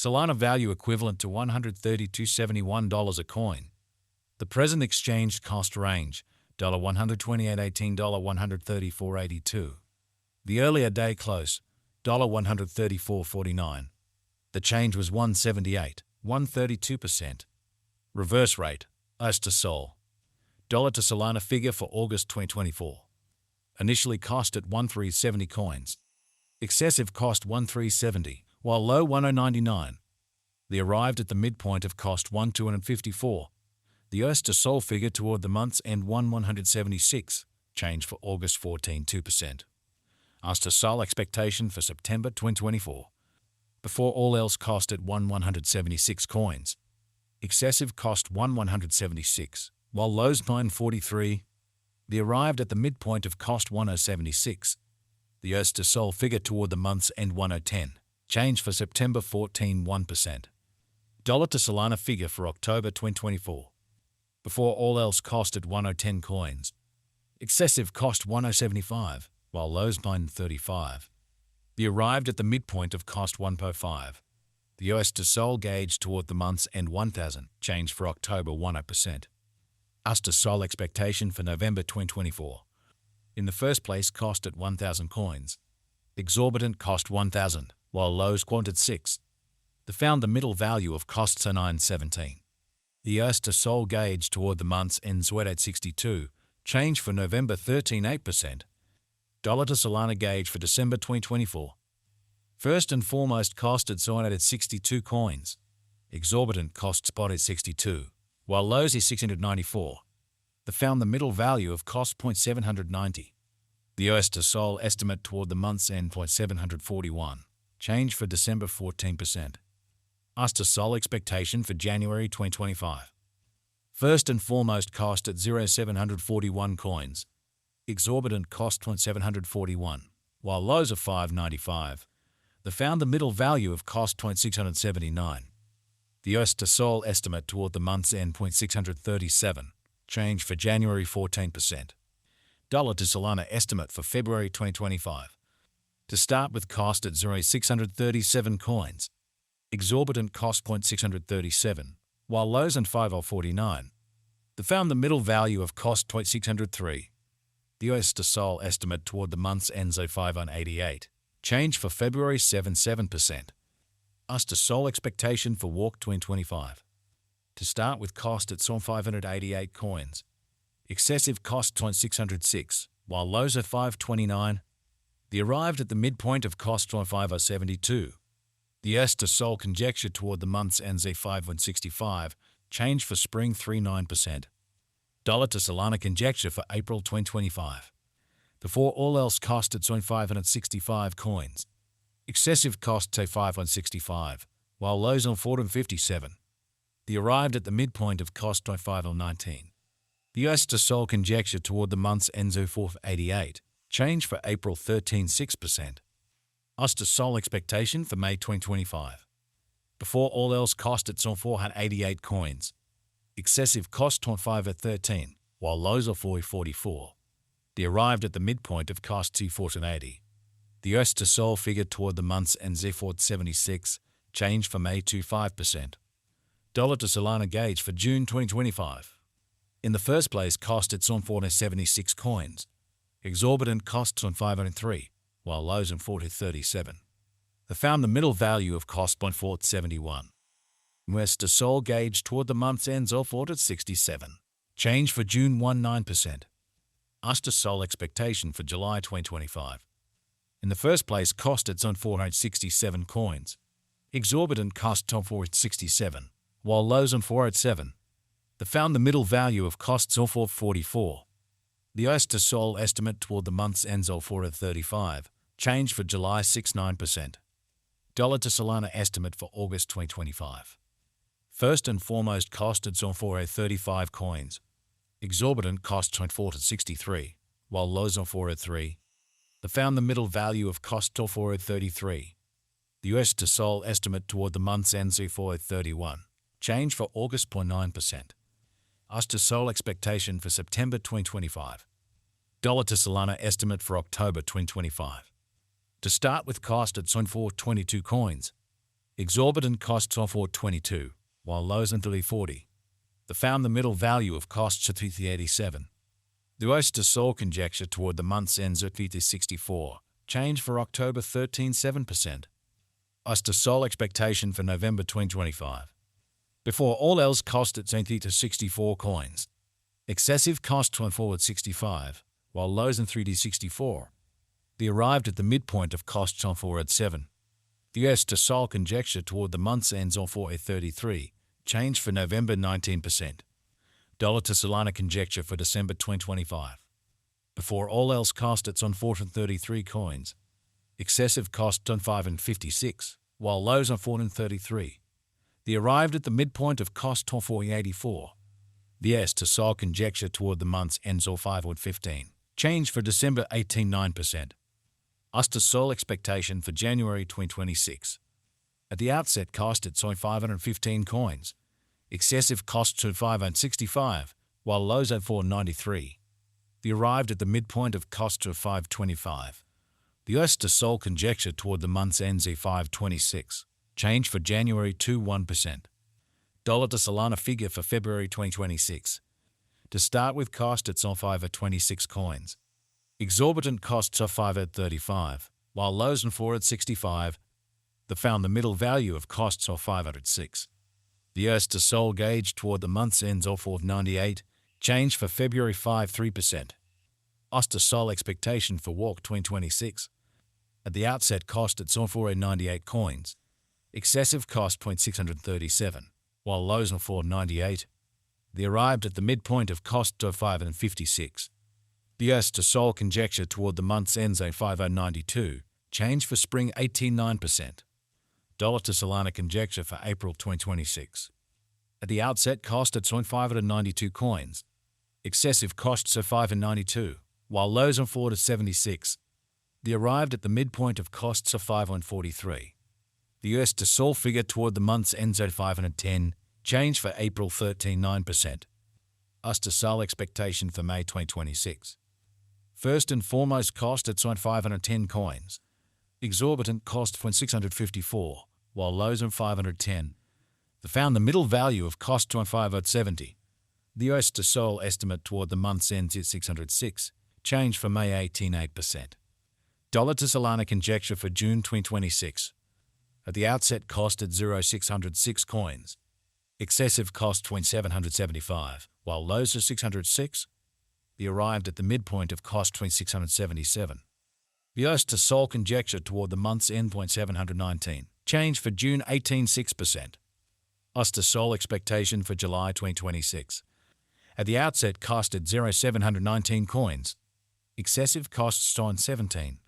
Solana value equivalent to $132.71 a coin. The present exchange cost range $128.18 to $134.82. The earlier day close $134.49. The change was 178, 132%. Reverse rate US to Sol. Dollar to Solana figure for August 2024. Initially cost at 1370 coins. Excessive cost 1370, while low 1099. They arrived at the midpoint of cost 1254. The US to Sol figure toward the month's end 176, change for August 14 2%. US to Sol expectation for September 2024. Before all else cost at 176 coins. Excessive cost 176, while lows 943. They arrived at the midpoint of cost 1076. The US to Sol figure toward the month's end 1010, change for September 14 1%. Dollar to Solana figure for October 2024. Before all else cost at 1010 coins. Excessive cost 1075, while lows 935. They arrived at the midpoint of cost 105. The US to Sol gauge toward the month's end 1000, change for October 10%. US to Sol expectation for November 2024. In the first place cost at 1000 coins. Exorbitant cost 1000, while lows quanted 6. They found the middle value of costs 917. The US to Sol gauge toward the month's end 862, change for November 13 8%. Dollar to Solana gauge for December 2024. First and foremost cost at 62 coins. Exorbitant cost spot at 62, while lows is 694. They found the middle value of cost 790. The US to Sol estimate toward the month's end 741, change for December 14%. US to Sol expectation for January 2025. First and foremost cost at 741 coins. Exorbitant cost 741, while lows are 595. They found the middle value of cost 679. The US to Sol estimate toward the month's end 637, change for January 14%. Dollar to Solana estimate for February 2025. To start with cost at 637 coins. Exorbitant cost 637, while lows and 5049. They found the middle value of cost 603. The US to Sol estimate toward the month's end 588, change for February 7%. US to Sol expectation for Walk 2025. To start with cost at 588 coins. Excessive cost 606, while lows are 529. They arrived at the midpoint of cost 5072. The US to Sol conjecture toward the month's end 5165, change for spring 39%. Dollar to Solana conjecture for April 2025. Before all else cost at 565 coins. Excessive cost 565, while lows on 457. They arrived at the midpoint of cost 5019. The US to Sol conjecture toward the month's end 488, change for April 13 6%. US to Sol expectation for May 2025. Before all else cost at 488 coins. Excessive cost 5 at 13, while lows are 444. They arrived at the midpoint of cost 280. The US to Sol figure toward the month's end 476, change for May 5%. Dollar to Solana gauge for June 2025. In the first place cost at 476 coins. Exorbitant costs on 503, while lows on 437. They found the middle value of cost 471. US to Sol gauge toward the month's ends of 467. Change for June 19%. US to Sol expectation for July 2025. In the first place cost at 467 coins. Exorbitant cost on 467, while lows on 407. They found the middle value of costs of 444. The US to Sol estimate toward the month's ends of 435, change for July 69%. Dollar to Solana estimate for August 2025. First and foremost cost at 435 coins. Exorbitant cost 463, while lows on 403. They found the middle value of cost of 433. The US to Sol estimate toward the month's end 431, change for August 0.9%. US to Sol expectation for September 2025. Dollar to Solana estimate for October 2025. To start with cost at 422 coins. Exorbitant costs on 422, while lows on 340. They found the middle value of costs at 387. The oyster soul conjecture toward the month's ends at 364. Change for October 13.7%. Oyster soul expectation for November 2025. Before all else cost at 64 coins. Excessive cost on forward 65, while lows in 3D64. They arrived at the midpoint of costs on forward 7. The oyster soul conjecture toward the month's ends on 4.33. Change for November 19%. Dollar to Solana conjecture for December 2025. Before all else cost it's on 433 coins. Excessive cost on 5.56, while lows on 4.33. They arrived at the midpoint of cost on 4.84. The oyster soul conjecture toward the month's ends on 5.15. Change for December 18.9%. Oyster soul expectation for January 2026. At the outset cost it's on 515 coins. Excessive costs at 5.65, while lows at 4.93. They arrived at the midpoint of costs of 5.25. The oyster soul conjecture toward the month's ends at 5.26. Change for January 2.1%. Dollar to Solana figure for February 2026. To start with cost it's on 5.26 coins. Exorbitant costs are 5.35, while lows and 4.65. They found the middle value of costs of 506. The oyster soul gauge toward the month's ends of 4.98. Change for February 5.3%. Oyster soul expectation for Walk 2026. At the outset cost it's on 4.98 coins. Excessive cost 0.637, while lows on 4.98. They arrived at the midpoint of cost of 5.56. The oyster soul conjecture toward the month's ends at 5.92. Change for spring 18.9%. Dollar to Solana conjecture for April 2026. At the outset cost it's on 5.92 coins. Excessive costs are 5.92, while lows on 4.76. They arrived at the midpoint of costs of 5.43. The oyster soul figure toward the month's ends at 5.10. Change for April 13.9%. Oyster soul expectation for May 2026. First and foremost cost it's on 510 coins. Exorbitant cost for 654, while lows on 510. They found the middle value of cost on 570. The oyster soul estimate toward the month's ends is 606. Change for May 18.8%. Dollar to Solana conjecture for June 2026. At the outset cost at 0.606 coins. Excessive cost 775, while lows are 606. They arrived at the midpoint of cost 677. The oyster soul conjecture toward the month's end 719. Change for June 18.6%. Oyster soul expectation for July 2026. At the outset cost at 0.719 coins. Excessive costs on 17.